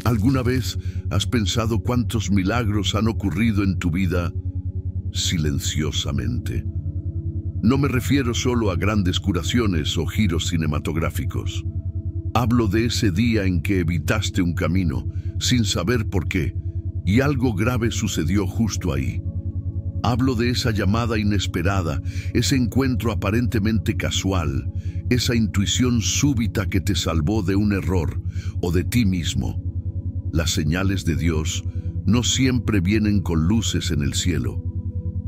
¿Alguna vez has pensado cuántos milagros han ocurrido en tu vida silenciosamente? No me refiero solo a grandes curaciones o giros cinematográficos. Hablo de ese día en que evitaste un camino sin saber por qué y algo grave sucedió justo ahí. Hablo de esa llamada inesperada, ese encuentro aparentemente casual, esa intuición súbita que te salvó de un error o de ti mismo. Las señales de Dios no siempre vienen con luces en el cielo.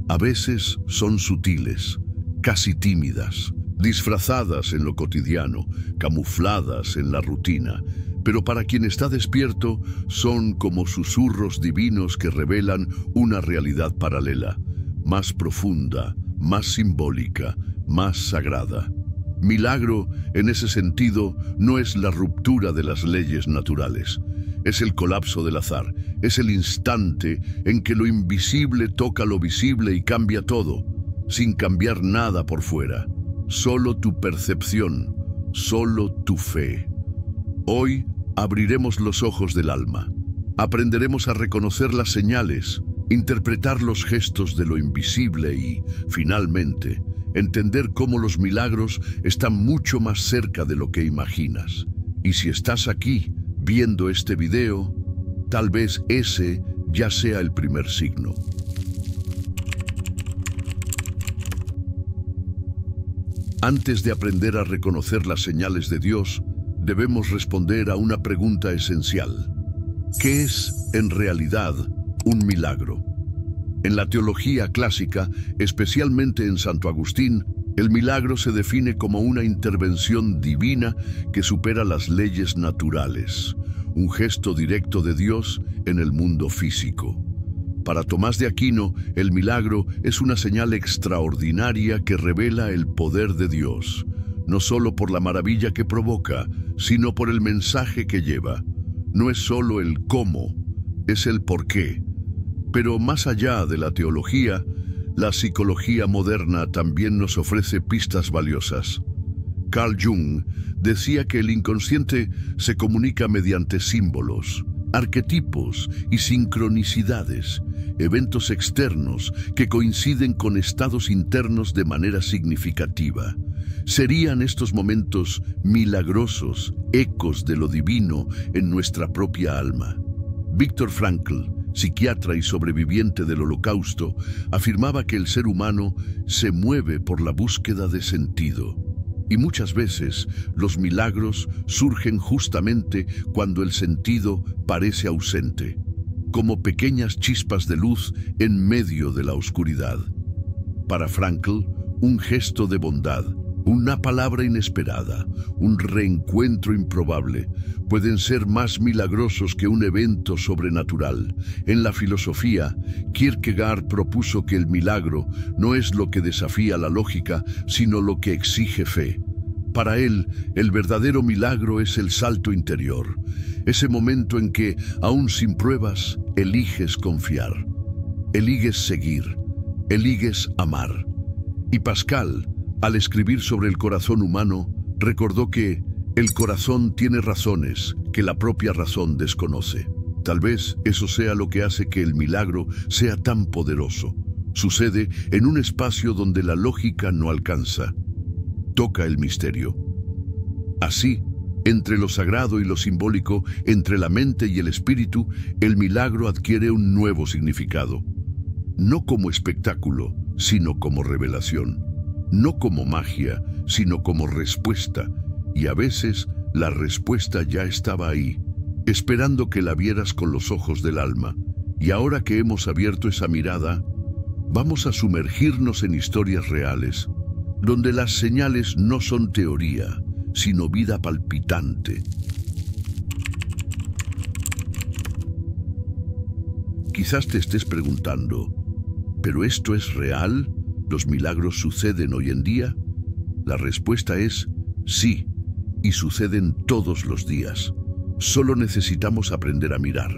A veces son sutiles, casi tímidas, disfrazadas en lo cotidiano, camufladas en la rutina, pero para quien está despierto son como susurros divinos que revelan una realidad paralela, más profunda, más simbólica, más sagrada. Milagro, en ese sentido, no es la ruptura de las leyes naturales. Es el colapso del azar, es el instante en que lo invisible toca lo visible y cambia todo, sin cambiar nada por fuera. Solo tu percepción, solo tu fe. Hoy abriremos los ojos del alma. Aprenderemos a reconocer las señales, interpretar los gestos de lo invisible y, finalmente, entender cómo los milagros están mucho más cerca de lo que imaginas. Y si estás aquí, viendo este video, tal vez ese ya sea el primer signo. Antes de aprender a reconocer las señales de Dios, debemos responder a una pregunta esencial. ¿Qué es, en realidad, un milagro? En la teología clásica, especialmente en Santo Agustín, el milagro se define como una intervención divina que supera las leyes naturales, un gesto directo de Dios en el mundo físico. Para Tomás de Aquino, el milagro es una señal extraordinaria que revela el poder de Dios, no solo por la maravilla que provoca, sino por el mensaje que lleva. No es solo el cómo, es el por qué. Pero más allá de la teología, la psicología moderna también nos ofrece pistas valiosas. Carl Jung decía que el inconsciente se comunica mediante símbolos, arquetipos y sincronicidades, eventos externos que coinciden con estados internos de manera significativa. ¿Serían estos momentos milagrosos, ecos de lo divino en nuestra propia alma? Viktor Frankl, psiquiatra y sobreviviente del Holocausto, afirmaba que el ser humano se mueve por la búsqueda de sentido. Y muchas veces los milagros surgen justamente cuando el sentido parece ausente, como pequeñas chispas de luz en medio de la oscuridad. Para Frankl, un gesto de bondad, una palabra inesperada, un reencuentro improbable, pueden ser más milagrosos que un evento sobrenatural. En la filosofía, Kierkegaard propuso que el milagro no es lo que desafía la lógica, sino lo que exige fe. Para él, el verdadero milagro es el salto interior, ese momento en que, aún sin pruebas, eliges confiar, eliges seguir, eliges amar. Y Pascal, al escribir sobre el corazón humano, recordó que el corazón tiene razones que la propia razón desconoce. Tal vez eso sea lo que hace que el milagro sea tan poderoso. Sucede en un espacio donde la lógica no alcanza. Toca el misterio. Así, entre lo sagrado y lo simbólico, entre la mente y el espíritu, el milagro adquiere un nuevo significado. No como espectáculo, sino como revelación. No como magia, sino como respuesta. Y a veces la respuesta ya estaba ahí, esperando que la vieras con los ojos del alma. Y ahora que hemos abierto esa mirada, vamos a sumergirnos en historias reales, donde las señales no son teoría, sino vida palpitante. Quizás te estés preguntando, ¿pero esto es real? ¿Los milagros suceden hoy en día? La respuesta es sí, y suceden todos los días. Solo necesitamos aprender a mirar.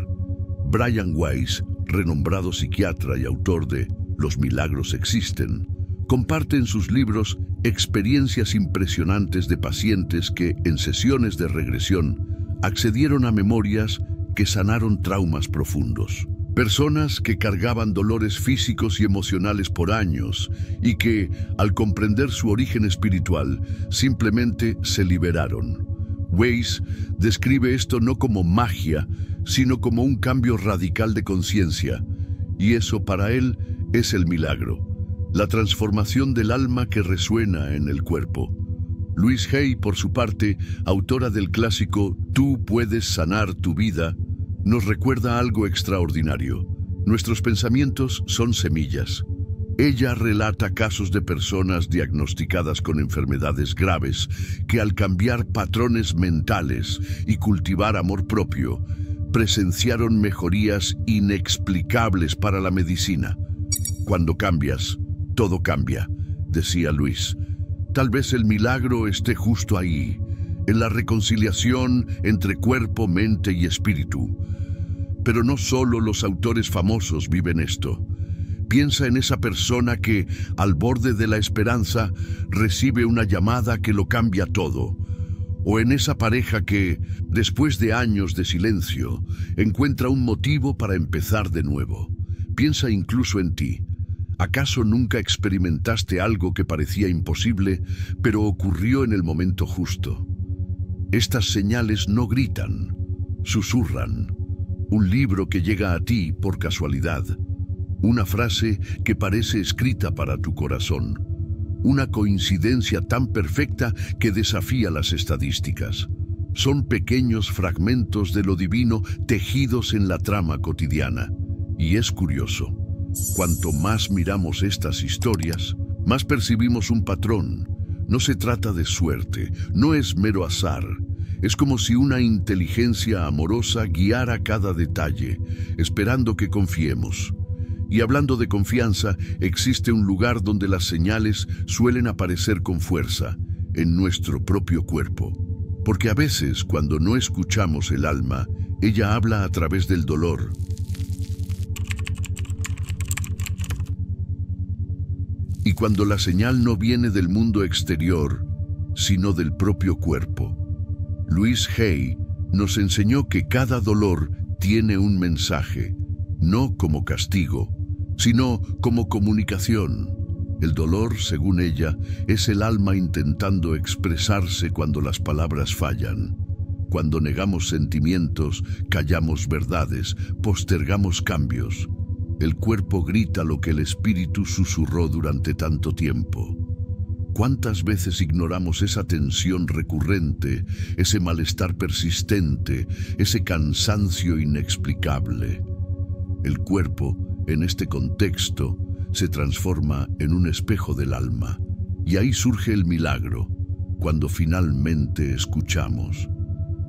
Brian Weiss, renombrado psiquiatra y autor de Los milagros existen, comparte en sus libros experiencias impresionantes de pacientes que, en sesiones de regresión, accedieron a memorias que sanaron traumas profundos. Personas que cargaban dolores físicos y emocionales por años y que, al comprender su origen espiritual, simplemente se liberaron. Weiss describe esto no como magia, sino como un cambio radical de conciencia, y eso para él es el milagro, la transformación del alma que resuena en el cuerpo. Louise Hay, por su parte, autora del clásico Tú puedes sanar tu vida, nos recuerda algo extraordinario. Nuestros pensamientos son semillas. Ella relata casos de personas diagnosticadas con enfermedades graves que al cambiar patrones mentales y cultivar amor propio, presenciaron mejorías inexplicables para la medicina. Cuando cambias, todo cambia, decía Louise. Tal vez el milagro esté justo ahí, en la reconciliación entre cuerpo, mente y espíritu. Pero no solo los autores famosos viven esto. Piensa en esa persona que, al borde de la esperanza, recibe una llamada que lo cambia todo. O en esa pareja que, después de años de silencio, encuentra un motivo para empezar de nuevo. Piensa incluso en ti. ¿Acaso nunca experimentaste algo que parecía imposible, pero ocurrió en el momento justo? Estas señales no gritan, susurran. Un libro que llega a ti por casualidad. Una frase que parece escrita para tu corazón. Una coincidencia tan perfecta que desafía las estadísticas. Son pequeños fragmentos de lo divino tejidos en la trama cotidiana. Y es curioso. Cuanto más miramos estas historias, más percibimos un patrón. No se trata de suerte, no es mero azar. Es como si una inteligencia amorosa guiara cada detalle, esperando que confiemos. Y hablando de confianza, existe un lugar donde las señales suelen aparecer con fuerza, en nuestro propio cuerpo. Porque a veces, cuando no escuchamos el alma, ella habla a través del dolor. Y cuando la señal no viene del mundo exterior, sino del propio cuerpo. Louise Hay nos enseñó que cada dolor tiene un mensaje, no como castigo, sino como comunicación. El dolor, según ella, es el alma intentando expresarse cuando las palabras fallan. Cuando negamos sentimientos, callamos verdades, postergamos cambios. El cuerpo grita lo que el espíritu susurró durante tanto tiempo. ¿Cuántas veces ignoramos esa tensión recurrente, ese malestar persistente, ese cansancio inexplicable? El cuerpo, en este contexto, se transforma en un espejo del alma. Y ahí surge el milagro, cuando finalmente escuchamos.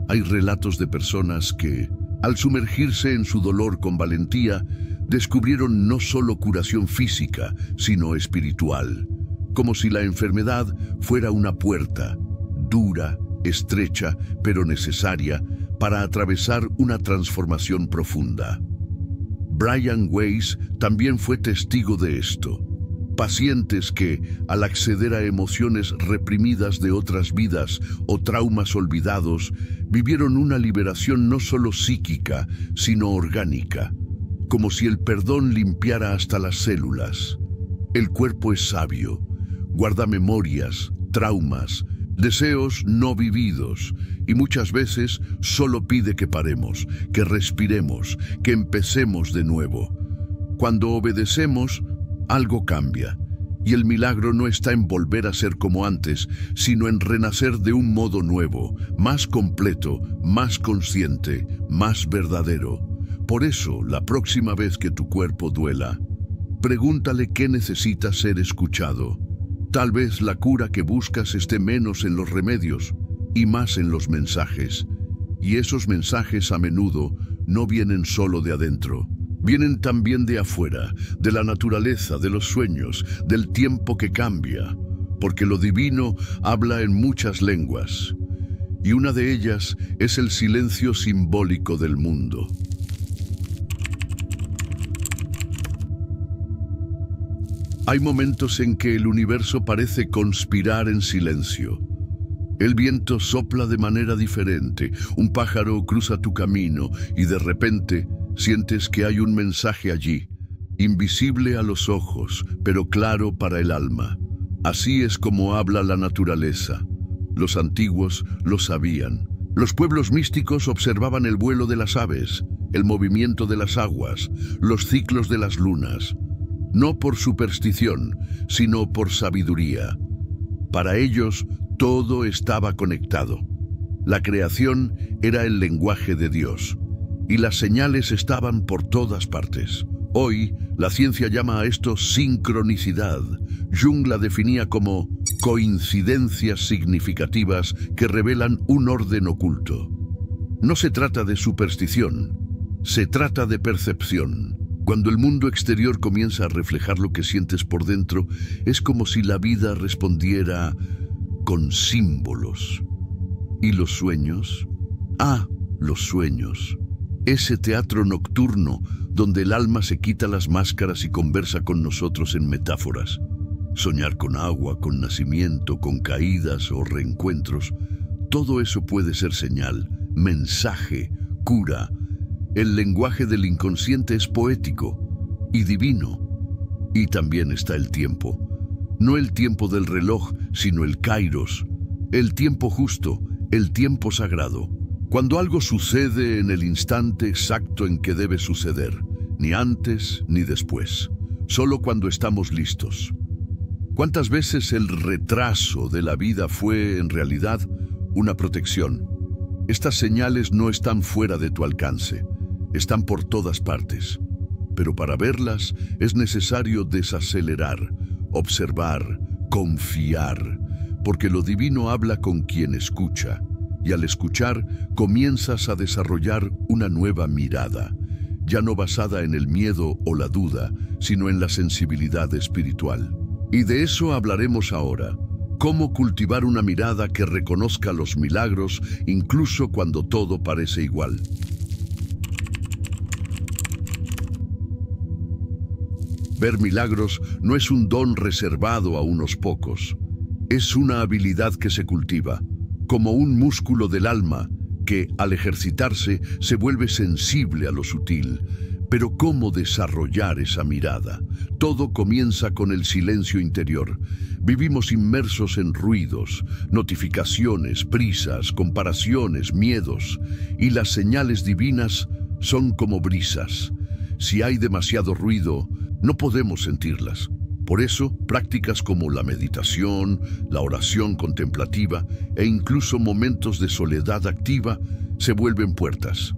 Hay relatos de personas que, al sumergirse en su dolor con valentía, descubrieron no solo curación física, sino espiritual. Como si la enfermedad fuera una puerta, dura, estrecha, pero necesaria, para atravesar una transformación profunda. Brian Weiss también fue testigo de esto. Pacientes que, al acceder a emociones reprimidas de otras vidas o traumas olvidados, vivieron una liberación no solo psíquica, sino orgánica, como si el perdón limpiara hasta las células. El cuerpo es sabio. Guarda memorias, traumas, deseos no vividos y muchas veces solo pide que paremos, que respiremos, que empecemos de nuevo. Cuando obedecemos, algo cambia y el milagro no está en volver a ser como antes, sino en renacer de un modo nuevo, más completo, más consciente, más verdadero. Por eso, la próxima vez que tu cuerpo duela, pregúntale qué necesita ser escuchado. Tal vez la cura que buscas esté menos en los remedios y más en los mensajes. Y esos mensajes a menudo no vienen solo de adentro. Vienen también de afuera, de la naturaleza, de los sueños, del tiempo que cambia. Porque lo divino habla en muchas lenguas. Y una de ellas es el silencio simbólico del mundo. Hay momentos en que el universo parece conspirar en silencio. El viento sopla de manera diferente, un pájaro cruza tu camino y de repente sientes que hay un mensaje allí, invisible a los ojos, pero claro para el alma. Así es como habla la naturaleza. Los antiguos lo sabían. Los pueblos místicos observaban el vuelo de las aves, el movimiento de las aguas, los ciclos de las lunas, no por superstición, sino por sabiduría. Para ellos, todo estaba conectado. La creación era el lenguaje de Dios, y las señales estaban por todas partes. Hoy, la ciencia llama a esto sincronicidad. Jung la definía como coincidencias significativas que revelan un orden oculto. No se trata de superstición, se trata de percepción. Cuando el mundo exterior comienza a reflejar lo que sientes por dentro, es como si la vida respondiera con símbolos. ¿Y los sueños? Los sueños. Ese teatro nocturno donde el alma se quita las máscaras y conversa con nosotros en metáforas. Soñar con agua, con nacimiento, con caídas o reencuentros. Todo eso puede ser señal, mensaje, cura. El lenguaje del inconsciente es poético y divino. Y también está el tiempo. No el tiempo del reloj, sino el kairos. El tiempo justo, el tiempo sagrado. Cuando algo sucede en el instante exacto en que debe suceder, ni antes ni después, solo cuando estamos listos. ¿Cuántas veces el retraso de la vida fue, en realidad, una protección? Estas señales no están fuera de tu alcance, están por todas partes. Pero para verlas es necesario desacelerar, observar, confiar, porque lo divino habla con quien escucha. Y al escuchar, comienzas a desarrollar una nueva mirada, ya no basada en el miedo o la duda, sino en la sensibilidad espiritual. Y de eso hablaremos ahora. Cómo cultivar una mirada que reconozca los milagros, incluso cuando todo parece igual. Ver milagros no es un don reservado a unos pocos. Es una habilidad que se cultiva, como un músculo del alma que, al ejercitarse, se vuelve sensible a lo sutil. Pero ¿cómo desarrollar esa mirada? Todo comienza con el silencio interior. Vivimos inmersos en ruidos, notificaciones, prisas, comparaciones, miedos, y las señales divinas son como brisas. Si hay demasiado ruido, no podemos sentirlas. Por eso, prácticas como la meditación, la oración contemplativa e incluso momentos de soledad activa se vuelven puertas.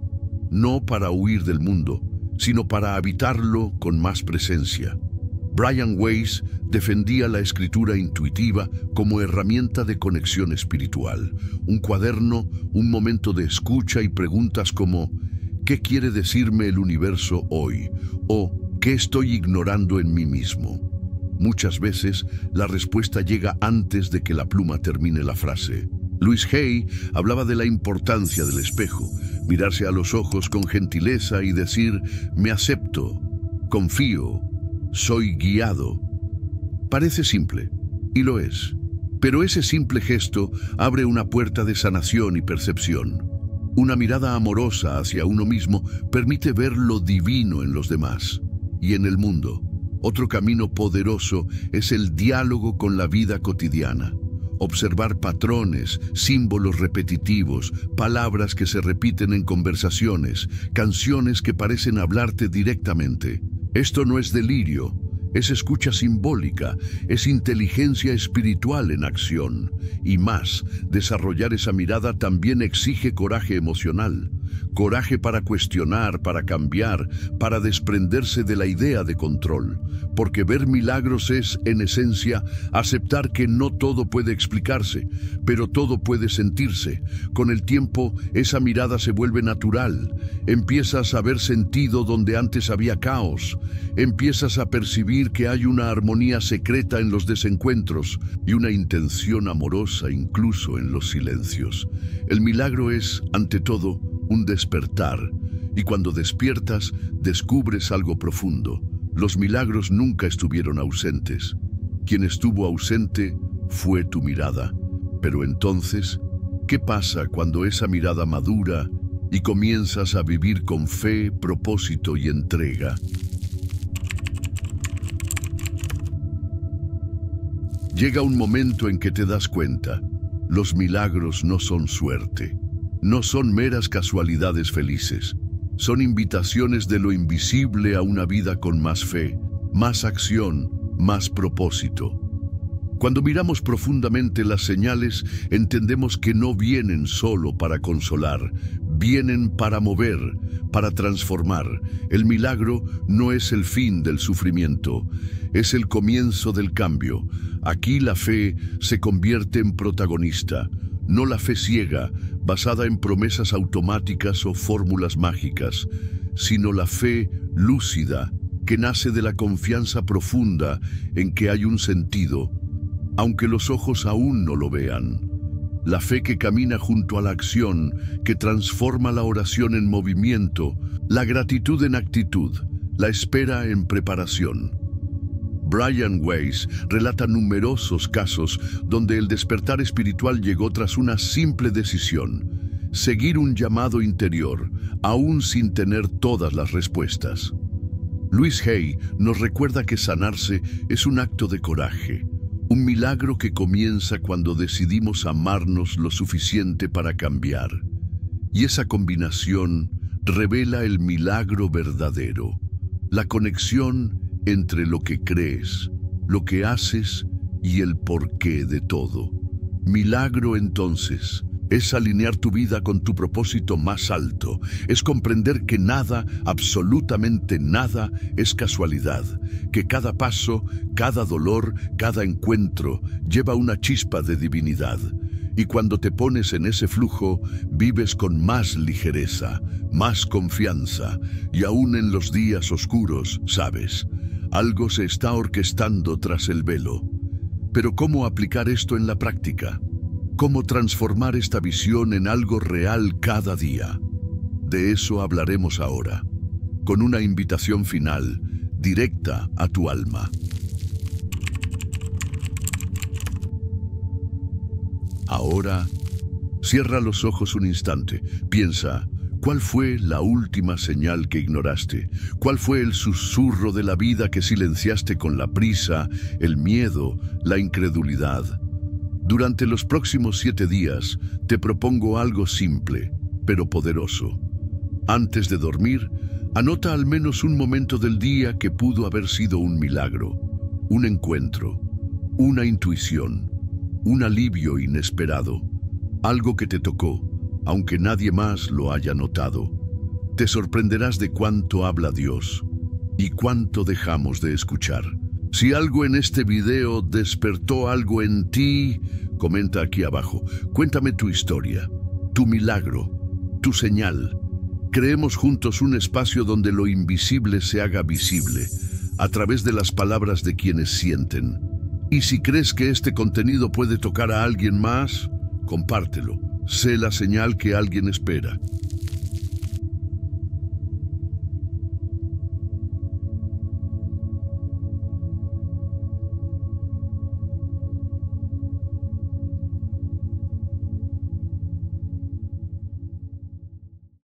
No para huir del mundo, sino para habitarlo con más presencia. Brian Weiss defendía la escritura intuitiva como herramienta de conexión espiritual. Un cuaderno, un momento de escucha y preguntas como ¿qué quiere decirme el universo hoy? O ¿qué estoy ignorando en mí mismo? Muchas veces la respuesta llega antes de que la pluma termine la frase. Louise Hay hablaba de la importancia del espejo, mirarse a los ojos con gentileza y decir, me acepto, confío, soy guiado. Parece simple, y lo es, pero ese simple gesto abre una puerta de sanación y percepción. Una mirada amorosa hacia uno mismo permite ver lo divino en los demás y en el mundo. Otro camino poderoso es el diálogo con la vida cotidiana. Observar patrones, símbolos repetitivos, palabras que se repiten en conversaciones, canciones que parecen hablarte directamente. Esto no es delirio, es escucha simbólica, es inteligencia espiritual en acción. Y más, desarrollar esa mirada también exige coraje emocional. Coraje para cuestionar, para cambiar, para desprenderse de la idea de control. Porque ver milagros es, en esencia, aceptar que no todo puede explicarse, pero todo puede sentirse. Con el tiempo, esa mirada se vuelve natural. Empiezas a ver sentido donde antes había caos. Empiezas a percibir que hay una armonía secreta en los desencuentros y una intención amorosa incluso en los silencios. El milagro es, ante todo, un despertar, y cuando despiertas, descubres algo profundo. Los milagros nunca estuvieron ausentes. Quien estuvo ausente fue tu mirada. Pero entonces, ¿qué pasa cuando esa mirada madura y comienzas a vivir con fe, propósito y entrega? Llega un momento en que te das cuenta, los milagros no son suerte, no son meras casualidades felices, son invitaciones de lo invisible a una vida con más fe, más acción, más propósito. Cuando miramos profundamente las señales, entendemos que no vienen solo para consolar, vienen para mover, para transformar. El milagro no es el fin del sufrimiento, es el comienzo del cambio. Aquí la fe se convierte en protagonista, no la fe ciega, basada en promesas automáticas o fórmulas mágicas, sino la fe lúcida, que nace de la confianza profunda en que hay un sentido, aunque los ojos aún no lo vean. La fe que camina junto a la acción, que transforma la oración en movimiento, la gratitud en actitud, la espera en preparación. Brian Weiss relata numerosos casos donde el despertar espiritual llegó tras una simple decisión: seguir un llamado interior, aún sin tener todas las respuestas. Louise Hay nos recuerda que sanarse es un acto de coraje, un milagro que comienza cuando decidimos amarnos lo suficiente para cambiar. Y esa combinación revela el milagro verdadero, la conexión entre lo que crees, lo que haces y el porqué de todo. Milagro, entonces, es alinear tu vida con tu propósito más alto, es comprender que nada, absolutamente nada, es casualidad, que cada paso, cada dolor, cada encuentro lleva una chispa de divinidad. Y cuando te pones en ese flujo, vives con más ligereza, más confianza, y aún en los días oscuros, sabes, algo se está orquestando tras el velo. Pero ¿cómo aplicar esto en la práctica? ¿Cómo transformar esta visión en algo real cada día? De eso hablaremos ahora, con una invitación final, directa a tu alma. Ahora, cierra los ojos un instante. Piensa, ¿cuál fue la última señal que ignoraste? ¿Cuál fue el susurro de la vida que silenciaste con la prisa, el miedo, la incredulidad? Durante los próximos 7 días, te propongo algo simple, pero poderoso. Antes de dormir, anota al menos un momento del día que pudo haber sido un milagro, un encuentro, una intuición, un alivio inesperado, algo que te tocó, aunque nadie más lo haya notado. Te sorprenderás de cuánto habla Dios y cuánto dejamos de escuchar. Si algo en este video despertó algo en ti, comenta aquí abajo. Cuéntame tu historia, tu milagro, tu señal. Creemos juntos un espacio donde lo invisible se haga visible, a través de las palabras de quienes sienten. Y si crees que este contenido puede tocar a alguien más, compártelo. Sé la señal que alguien espera.